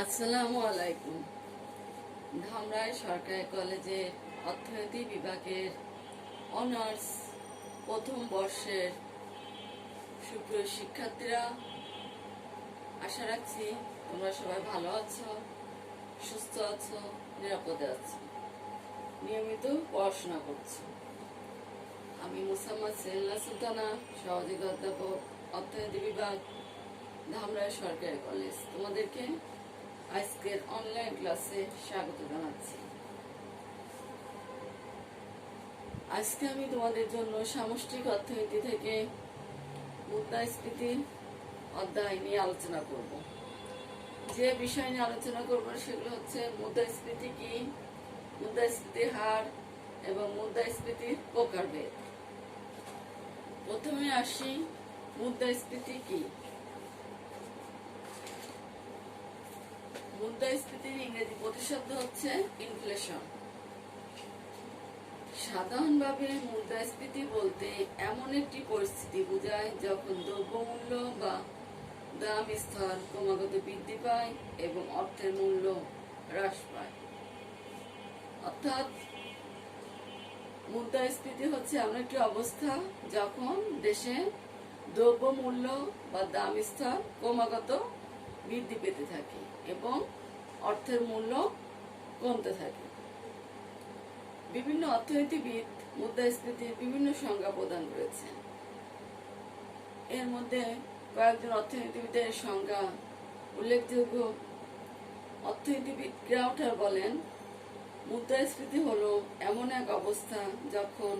আসসালামু আলাইকুম। ধামরাই সরকারি কলেজে অর্থনীতি বিভাগের অনার্স প্রথম বর্ষের সুপ্রিয় শিক্ষার্থীরা, আশা রাখছি তোমরা সবাই ভালো আছো, সুস্থ আছো, নিরাপদে আছো, নিয়মিত পড়াশোনা করছো। আমি মুসাম্মদ সেলিনা সুলতানা, সহযোগী অধ্যাপক, অর্থনীতি বিভাগ, ধামরাই সরকারি কলেজ, তোমাদেরকে আজকের অনলাইন ক্লাসে স্বাগত জানাচ্ছি। আজকে আমি তোমাদের জন্য সামষ্টিক অর্থনীতি থেকে মুদ্রাস্ফীতি অধ্যায় নিয়ে আলোচনা করব। যে বিষয় নিয়ে আলোচনা করব সেগুলো হচ্ছে মুদ্রাস্ফীতি কি, মুদ্রাস্ফীতির হার এবং মুদ্রাস্ফীতির প্রকারভেদ। প্রথমে আসি, মুদ্রাস্ফীতি কি? মুদ্রাস্ফীতির ইংরেজি প্রতিশব্দ হচ্ছে ইনফ্লেশন। সাধারণভাবে মুদ্রাস্ফীতি বলতে এমন একটি পরিস্থিতি বোঝায় যখন দ্রব্যমূল্য বা দাম স্তর ক্রমাগত বৃদ্ধি পায় এবং অর্থের মূল্য হ্রাস পায়। অর্থাৎ মুদ্রাস্ফীতি হচ্ছে এমন একটি অবস্থা যখন দেশে দ্রব্যমূল্য বা দাম স্তর ক্রমাগত বৃদ্ধি পেতে থাকে এবং অর্থের মূল্য কমতে থাকে। বিভিন্ন অর্থনীতিবিদ মুদ্রাস্ফীতির বিভিন্ন সংজ্ঞা প্রদান করেছেন। এর মধ্যে কয়েকজন অর্থনীতিবিদের সংজ্ঞা উল্লেখযোগ্য। অর্থনীতিবিদ গ্রাউটার বলেন, মুদ্রাস্ফীতি হলো এমন এক অবস্থা যখন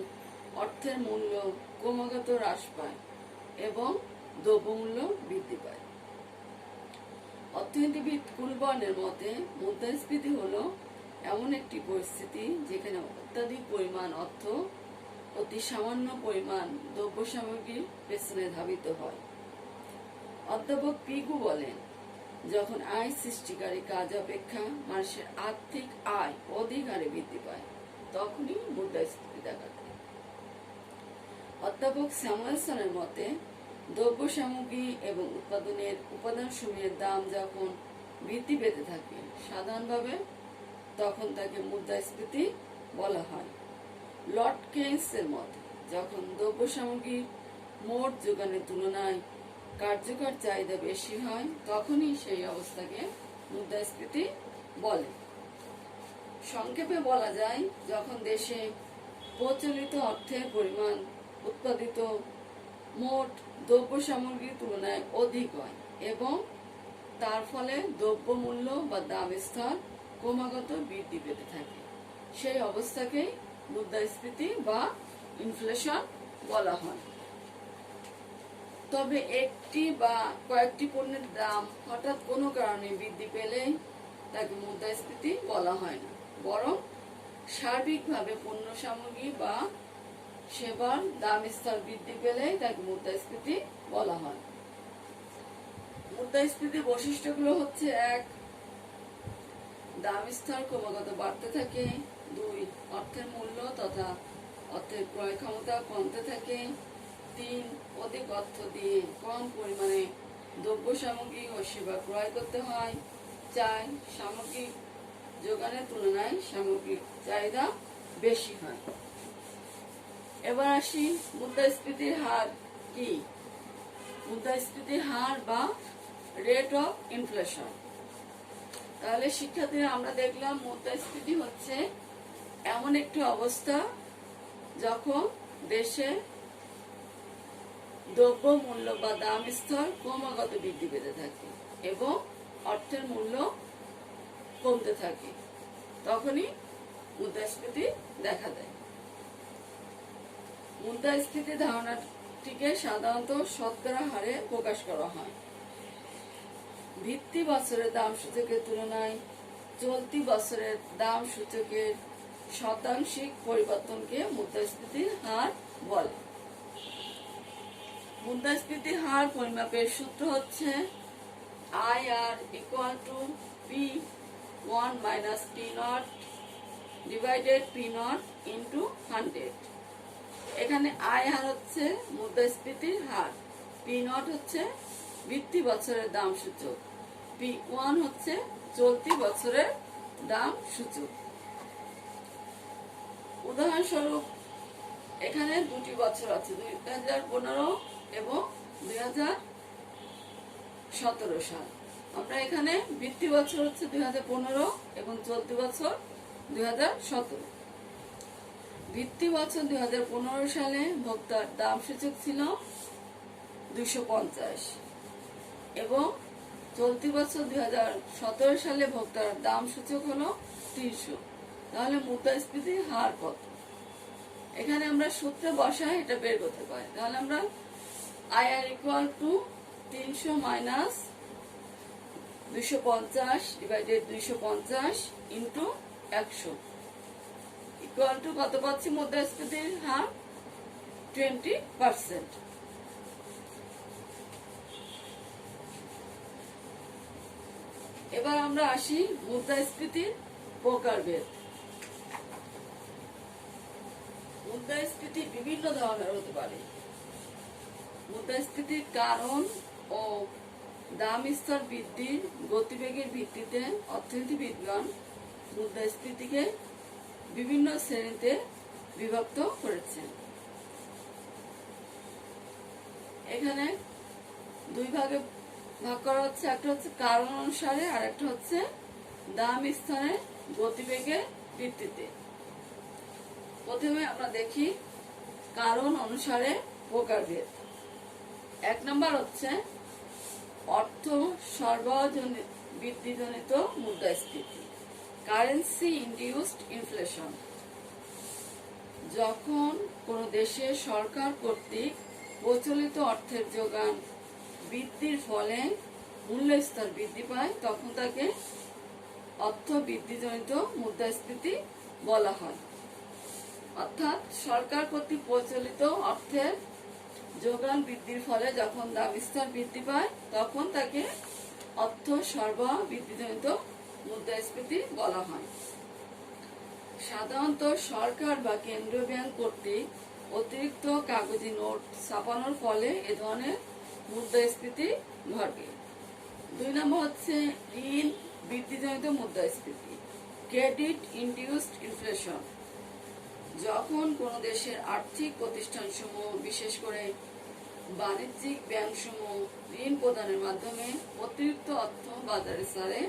অর্থের মূল্য ক্রমাগত হ্রাস পায় এবং দ্রব্যমূল্য বৃদ্ধি পায়। অর্থনীতিবিদ কুলবর্নের মতে মুদ্রাস্ফীতি হলো এমন একটি পরিস্থিতি যেখানে অত্যাধিক পরিমাণ অর্থ অতি সামান্য পরিমাণ দ্রব্য সামগ্রীর পেছনে ধাবিত হয়। অধ্যাপক পিগু বলেন, যখন আয় সৃষ্টিকারী কাজ অপেক্ষা মানুষের আর্থিক আয় অধিক হারে বৃদ্ধি পায় তখনই মুদ্রাস্ফীতি দেখা দেয়। অধ্যাপক স্যামুয়েলসনের মতে দ্রব্য সামগ্রী এবং উৎপাদনের উপাদানসমূহের দাম যখন বৃদ্ধি পেতে থাকে সাধারণভাবে তখন তাকে মুদ্রাস্ফীতি বলা হয়। লর্ড কেইন্সের মতে যখন দ্রব্য সামগ্রীর মোট যোগানের তুলনায় কার্যকর চাহিদা বেশি হয় তখনই সেই অবস্থাকে মুদ্রাস্ফীতি বলে। সংক্ষেপে বলা যায়, যখন দেশে প্রচলিত অর্থের পরিমাণ উৎপাদিত মোট দ্রব্য সামগ্রীর তুলনায় অধিক হয় এবং তার ফলে দ্রব্যমূল্য বা দাম স্তর ক্রমাগত বৃদ্ধি পেতে থাকে, সেই অবস্থাকে মুদ্রাস্ফীতি বা ইনফ্লেশন বলা হয়। তবে একটি বা কয়েকটি পণ্যের দাম হঠাৎ কোনো কারণে বৃদ্ধি পেলে তাকে মুদ্রাস্ফীতি বলা হয় না, বরং সার্বিকভাবে পণ্য সামগ্রী বা সেবার দাম স্তর বৃদ্ধি পেলে তাকে মুদ্রাস্ফীতি বলা হয়। মুদ্রাস্ফীতির বৈশিষ্ট্যগুলো হচ্ছে: 1. দাম স্তর ক্রমাগত বাড়তে থাকে। 2. অর্থের মূল্য তথা অর্থের ক্রয় ক্ষমতা কমতে থাকে। 3. অধিক অর্থ দিয়ে কম পরিমাণে দ্রব্য সামগ্রী ও সেবা ক্রয় করতে হয়। 4. সামগ্রিক যোগানের তুলনায় সামগ্রিক চাহিদা বেশি হয়। এবার আসি, মুদ্রাস্ফীতির হার কি? মুদ্রাস্ফীতির হার বা রেট অফ ইনফ্লেশন। তাহলে শিক্ষার্থীরা, আমরা দেখলাম মুদ্রাস্ফীতি হচ্ছে এমন একটি অবস্থা যখন দেশে দ্রব্য মূল্য বা দাম স্তর ক্রমাগত বৃদ্ধি পেতে থাকে এবং অর্থের মূল্য কমতে থাকে, তখনই মুদ্রাস্ফীতি দেখা দেয়। মুদ্রাস্ফীতি ধারণাটিকে সাধারণত শতকরা হারে প্রকাশ করা হয়। ভিত্তি বছরের দাম সূচকের তুলনায় চলতি বছরের দাম সূচকের শতাংশিক পরিবর্তনকে মুদ্রাস্ফীতির হার বলে। মুদ্রাস্ফীতির হার পরিমাপের সূত্র হচ্ছে IR = P1 - P0 divided P0 × 100। এখানে আয় হার হচ্ছে মুদ্রাস্ফীতির হার, P0 হচ্ছে ভিত্তি বছরের দাম সূচক P1 হচ্ছে চলতি বছরের দাম সূচক। উদাহরণস্বরূপ এখানে দুটি বছর আছে, 2015 এবং 2017 সাল। আমরা এখানে ভিত্তি বছর হচ্ছে 2015 এবং চলতি বছর 2017। ভিত্তি বছর 2015 সালে ভোক্তার দাম সূচক ছিল 250 এবং চলতি বছর 2017 সালে ভোক্তার দাম সূচক হলো 300। তাহলে মুদ্রাস্ফীতির হার কত? এখানে আমরা সূত্রে বসাই এটা বের করতে পারি। তাহলে আমরা IR equal to 300 minus 250 divided 250 into 100 equal to কত পাচ্ছি? মুদ্রাস্ফীতির হার 20%। এবার আমরা আসি মুদ্রাস্ফীতির প্রকারভেদ। মুদ্রাস্ফীতি বিভিন্ন ধরনের হতে পারে। মুদ্রাস্ফীতির কারণ ও দাম স্তর বৃদ্ধির গতিবেগের ভিত্তিতে অর্থনীতিবিদগণ মুদ্রাস্ফীতিকে বিভিন্ন শ্রেণীতে বিভক্ত করেছেন। এখানে দুই ভাগে ভাগ করা হচ্ছে, একটা হচ্ছে কারণ অনুসারে আর একটা হচ্ছে দাম স্তরের গতিবেগের ভিত্তিতে। প্রথমে আমরা দেখি কারণ অনুসারে প্রকারভেদ। 1 নম্বর হচ্ছে অর্থ সরবরাহ বৃদ্ধিজনিত মুদ্রাস্ফীতি, কারেন্সি ইনডিউসড ইনফ্লেশন। যখন কোন দেশে সরকার কর্তৃক প্রচলিত অর্থের যোগান বৃদ্ধির ফলে মূল্যস্তর বৃদ্ধি পায় তখন তাকে অর্থ বৃদ্ধিজনিত মুদ্রাস্ফীতি বলা হয়। অর্থাৎ সরকার কর্তৃক প্রচলিত অর্থের যোগান বৃদ্ধির ফলে যখন দাম স্তর বৃদ্ধি পায় তখন তাকে অর্থ সরবরাহ বৃদ্ধিজনিত মুদ্রাস্ফীতি বলা হয়। সাধারণত সরকার বা কেন্দ্রীয় ব্যাংক কর্তৃক অতিরিক্ত কাগজি নোট ছাপানোর ফলে এ ধরনের মুদ্রাস্ফীতি ঘটে। 2 নম্বর হচ্ছে ঋণ বৃদ্ধিজনিত মুদ্রাস্ফীতি, ক্রেডিট ইনডিউসড ইনফ্লেশন। যখন কোন দেশের আর্থিক প্রতিষ্ঠানসমূহ বিশেষ করে বাণিজ্যিক ব্যাংকসমূহ ঋণ প্রদানের মাধ্যমে অতিরিক্ত অর্থ বাজারে ছাড়ে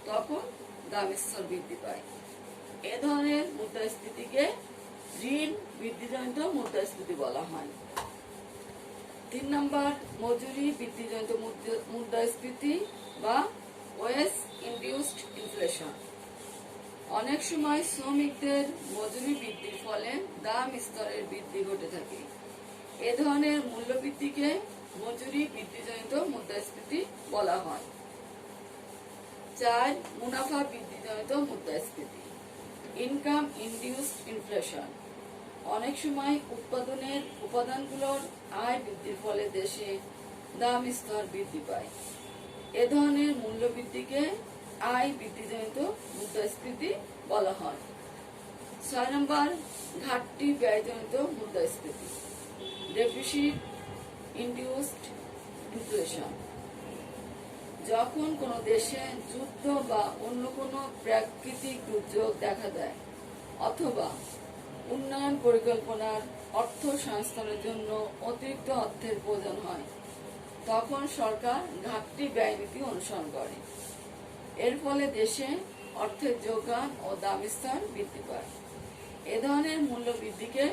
তখন দাম স্তর বৃদ্ধি পায়। এ ধরনের মুদ্রাস্ফীতিকে ঋণ বৃদ্ধিজনিত মুদ্রাস্ফীতি বলা হয়। 3 নম্বর মজুরি বৃদ্ধিজনিত মুদ্রাস্ফীতি বা ওয়েজ ইনডিউসড ইনফ্লেশন। অনেক সময় শ্রমিকদের মজুরি বৃদ্ধির ফলে দাম স্তরের বৃদ্ধি ঘটে থাকে। এ ধরনের মূল্যবৃদ্ধিকে মজুরি বৃদ্ধিজনিত মুদ্রাস্ফীতি বলা হয়। 4 মুনাফা বৃদ্ধিজনিত মুদ্রাস্ফীতি, ইনকাম ইনডিউসড ইনফ্লেশন। অনেক সময় উৎপাদনের উপাদানগুলোর আয় বৃদ্ধির ফলে দেশে দাম স্তর বৃদ্ধি পায়। এ ধরনের মূল্য বৃদ্ধিকে আয় বৃদ্ধিজনিত মুদ্রাস্ফীতি বলা হয়। 6 নম্বর ঘাটতি ব্যয়জনিত মুদ্রাস্ফীতি, ডেফিসিট ইনডিউসড ইনফ্লেশন। যখন কোনো দেশে যুদ্ধ বা অন্য কোনো প্রাকৃতিক দুর্যোগ দেখা দেয় অথবা উন্নয়ন পরিকল্পনার অর্থ সংস্থানের জন্য অতিরিক্ত অর্থের প্রয়োজন হয় তখন সরকার ঘাটতি ব্যয় নীতি অনুসরণ করে। এর ফলে দেশে অর্থের যোগান ও দাম স্তর বৃদ্ধি পায়। এ ধরনের মূল্য বৃদ্ধিকে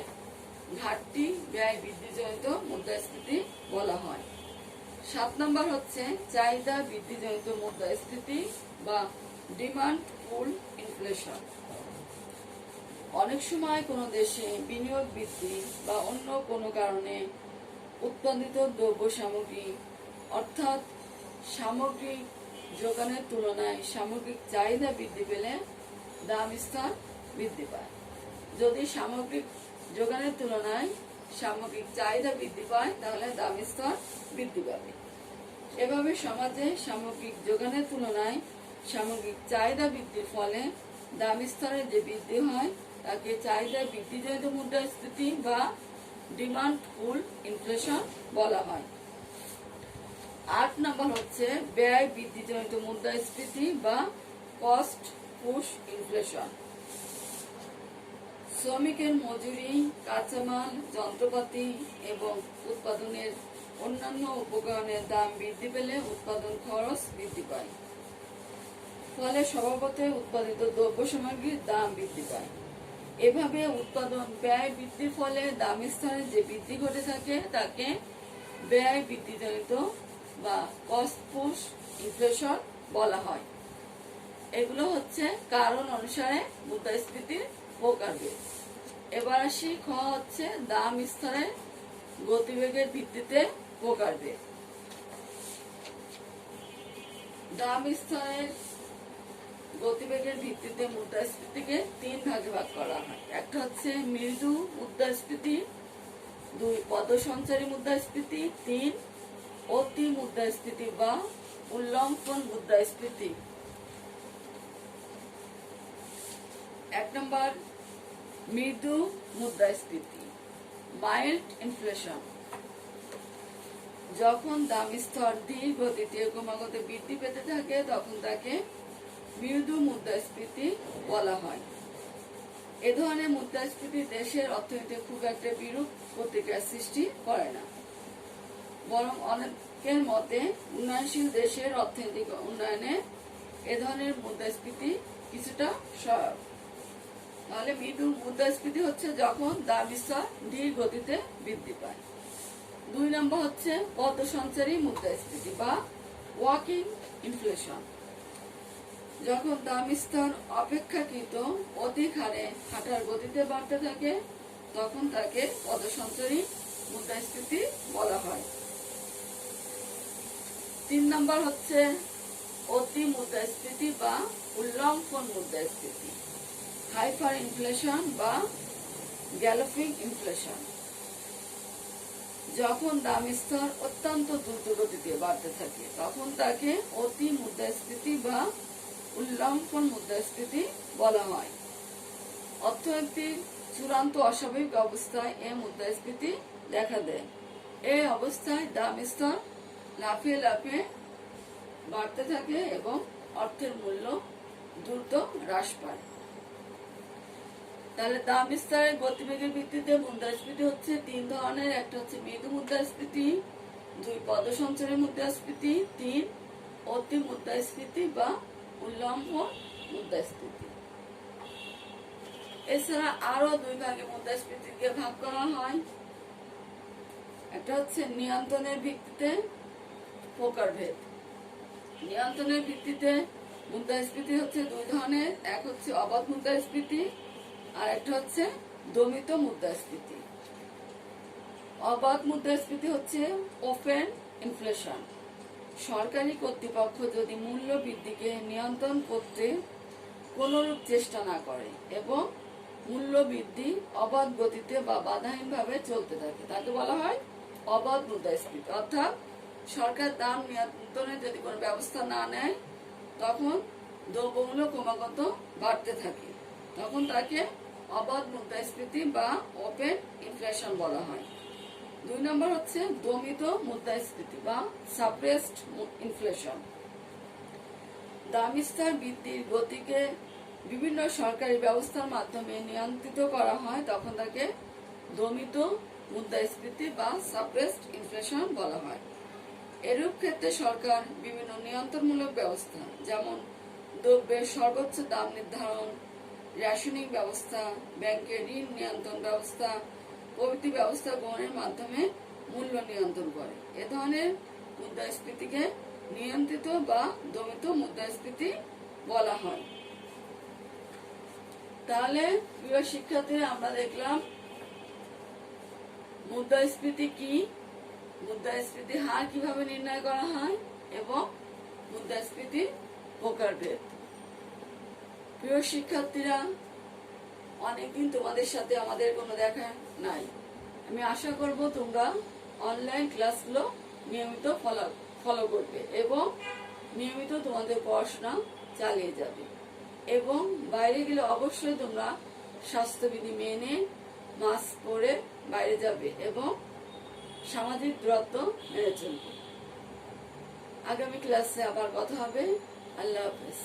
ঘাটতি ব্যয় বৃদ্ধিজনিত মুদ্রাস্ফীতি বলা হয়। 7 নম্বর হচ্ছে চাহিদা বৃদ্ধিজনিত মুদ্রাস্ফীতি বা ডিমান্ড পুল ইনফ্লেশন। অনেক সময় কোনো দেশে বিনিয়োগ বৃদ্ধি বা অন্য কোনো কারণে উৎপাদিত দ্রব্য সামগ্রী অর্থাৎ সামগ্রিক যোগানের তুলনায় সামগ্রিক চাহিদা বৃদ্ধি পেলে দাম স্তর বৃদ্ধি পায়। যদি সামগ্রিক যোগানের তুলনায় সামগ্রিক চাহিদা বৃদ্ধি পায় তাহলে দাম স্তর বৃদ্ধি পাবে। এভাবে সমাজে সামগ্রিক যোগানের তুলনায় সামগ্রিক চাহিদা বৃদ্ধির ফলে দাম স্তরের যে বৃদ্ধি হয় তাকে চাহিদা বৃদ্ধিজনিত মুদ্রাস্ফীতি বা ডিমান্ড পুল ইনফ্লেশন বলা হয়। 8 নম্বর হচ্ছে ব্যয় বৃদ্ধিজনিত মুদ্রাস্ফীতি বা কস্ট পুশ ইনফ্লেশন। শ্রমিকের মজুরি, কাঁচামাল, যন্ত্রপাতি এবং উৎপাদনের অন্যান্য উপকরণের দাম বৃদ্ধি পেলে উৎপাদন খরচ বৃদ্ধি পায়, ফলে স্বভাবতই উৎপাদিত দ্রব্য সামগ্রীর দাম বৃদ্ধি পায়। এভাবে উৎপাদন ব্যয় বৃদ্ধির ফলে দাম স্তরে যে বৃদ্ধি ঘটে থাকে তাকে ব্যয় বৃদ্ধিজনিত বা কস্ট পুশ ইনফ্লেশন বলা হয়। এগুলো হচ্ছে কারণ অনুসারে মুদ্রাস্ফীতির প্রকারভেদ। এবার আসি খ হচ্ছে দাম স্তরে গতিবেগের ভিত্তিতে প্রকারভেদ। দাম স্তরের গতিবেগের ভিত্তিতে মুদ্রাস্ফীতিকে 3 ভাগে ভাগ করা হয়। একটা হচ্ছে মৃদু মুদ্রাস্ফীতি, 2 পদসঞ্চারী মুদ্রাস্ফীতি, 3 অতি মুদ্রাস্ফীতি বা উল্লম্ফন মুদ্রাস্ফীতি। 1 নম্বর মৃদু মুদ্রাস্ফীতি, মাইল্ড ইনফ্লেশন। যখন দাম স্তর ধীর গতিতে ক্রমাগত বৃদ্ধি পেতে থাকে তখন তাকে মৃদু মুদ্রাস্ফীতি বলা হয়। এ ধরনের মুদ্রাস্ফীতি দেশের অর্থনীতিতে খুব একটা বিরূপ প্রতিক্রিয়া সৃষ্টি করে না, বরং অনেকের মতে উন্নয়নশীল দেশের অর্থনৈতিক উন্নয়নে এ ধরনের মুদ্রাস্ফীতি কিছুটা সহায়ক। তাহলে মৃদু মুদ্রাস্ফীতি হচ্ছে যখন দাম স্তর ধীর গতিতে বৃদ্ধি পায়। 2 নম্বর হচ্ছে পদসঞ্চারী মুদ্রাস্ফীতি বা ওয়াকিং ইনফ্লেশন। যখন দাম স্তর অপেক্ষাকৃত অধিক হারে হাঁটার গতিতে বাড়তে থাকে তখন তাকে পদসঞ্চারী মুদ্রাস্ফীতি বলা হয়। 3 নম্বর হচ্ছে অতি মুদ্রাস্ফীতি বা উল্লম্ফন মুদ্রাস্ফীতি, হাইপার ইনফ্লেশন বা গ্যালোপিং ইনফ্লেশন। যখন দাম স্তর অত্যন্ত দ্রুত গতিতে বাড়তে থাকে তখন তাকে অতি মুদ্রাস্ফীতি বা উল্লম্ফন মুদ্রাস্ফীতি বলা হয়। অর্থনীতির চূড়ান্ত অস্বাভাবিক অবস্থায় এ মুদ্রাস্ফীতি দেখা দেয়। এই অবস্থায় দাম স্তর লাফিয়ে লাফিয়ে বাড়তে থাকে এবং অর্থের মূল্য দ্রুত হ্রাস পায়। তাহলে দাম স্তরের গতিবেগের ভিত্তিতে মুদ্রাস্ফীতি হচ্ছে 3 ধরনের। একটা হচ্ছে মৃদু মুদ্রাস্ফীতি, 2 পদসঞ্চারী মুদ্রাস্ফীতি, 3 অতি মুদ্রাস্ফীতি বা উল্লম্ফন মুদ্রাস্ফীতি। এছাড়া আরো 2 ভাগে মুদ্রাস্ফীতিকে ভাগ করা হয়। একটা হচ্ছে নিয়ন্ত্রণের ভিত্তিতে প্রকারভেদ। নিয়ন্ত্রণের ভিত্তিতে মুদ্রাস্ফীতি হচ্ছে 2 ধরনের। এক হচ্ছে অবাধ মুদ্রাস্ফীতি আর একটা হচ্ছে দমিত মুদ্রাস্ফীতি। অবাধ মুদ্রাস্ফীতি হচ্ছে ওপেন ইনফ্লেশন। সরকারি কর্তৃপক্ষ যদি মূল্য বৃদ্ধিকে নিয়ন্ত্রণ করতে কোনরূপ চেষ্টা না করে এবং মূল্য বৃদ্ধি অবাধ গতিতে বা বাধাহীনভাবে চলতে থাকে তাকে বলা হয় অবাধ মুদ্রাস্ফীতি। অর্থাৎ সরকার দাম নিয়ন্ত্রণে যদি কোনো ব্যবস্থা না নেয় তখন দ্রব্যমূল্য ক্রমাগত বাড়তে থাকে, তখন তাকে অবাধ মুদ্রাস্ফীতি বা ওপেন ইনফ্লেশন বলা হয়। 2 নম্বর হচ্ছে দমিত মুদ্রাস্ফীতি বা সাপ্রেসড ইনফ্লেশন। দাম স্তর বৃদ্ধির গতিকে বিভিন্ন সরকারি ব্যবস্থার মাধ্যমে নিয়ন্ত্রিত করা হয় তখন তাকে দমিত মুদ্রাস্ফীতি বা সাপ্রেসড ইনফ্লেশন বলা হয়। এরূপ ক্ষেত্রে সরকার বিভিন্ন নিয়ন্ত্রণমূলক ব্যবস্থা যেমন দ্রব্যের সর্বোচ্চ দাম নির্ধারণ, রেশনিং ব্যবস্থা, ব্যাংকের ঋণ নিয়ন্ত্রণ ব্যবস্থা প্রভৃতি ব্যবস্থা গ্রহণের মাধ্যমে মূল্য নিয়ন্ত্রণ করে। এ ধরনের মুদ্রাস্ফীতিকে নিয়ন্ত্রিত বা দমিত মুদ্রাস্ফীতি বলা হয়। তাহলে প্রিয় শিক্ষার্থীরা আমরা দেখলাম মুদ্রাস্ফীতি কি, মুদ্রাস্ফীতির হার কিভাবে নির্ণয় করা হয় এবং মুদ্রাস্ফীতির প্রকারভেদ। প্রিয় শিক্ষার্থীরা, অনেকদিন তোমাদের সাথে আমাদের কোনো দেখা নাই। আমি আশা করব তোমরা অনলাইন ক্লাসগুলো নিয়মিত ফলো করবে এবং নিয়মিত তোমাদের পড়াশোনা চালিয়ে যাবে এবং বাইরে গেলে অবশ্যই তোমরা স্বাস্থ্যবিধি মেনে মাস্ক পরে বাইরে যাবে এবং সামাজিক দূরত্ব মেনে চলবে। আগামী ক্লাসে আবার কথা হবে। আল্লাহ হাফেজ।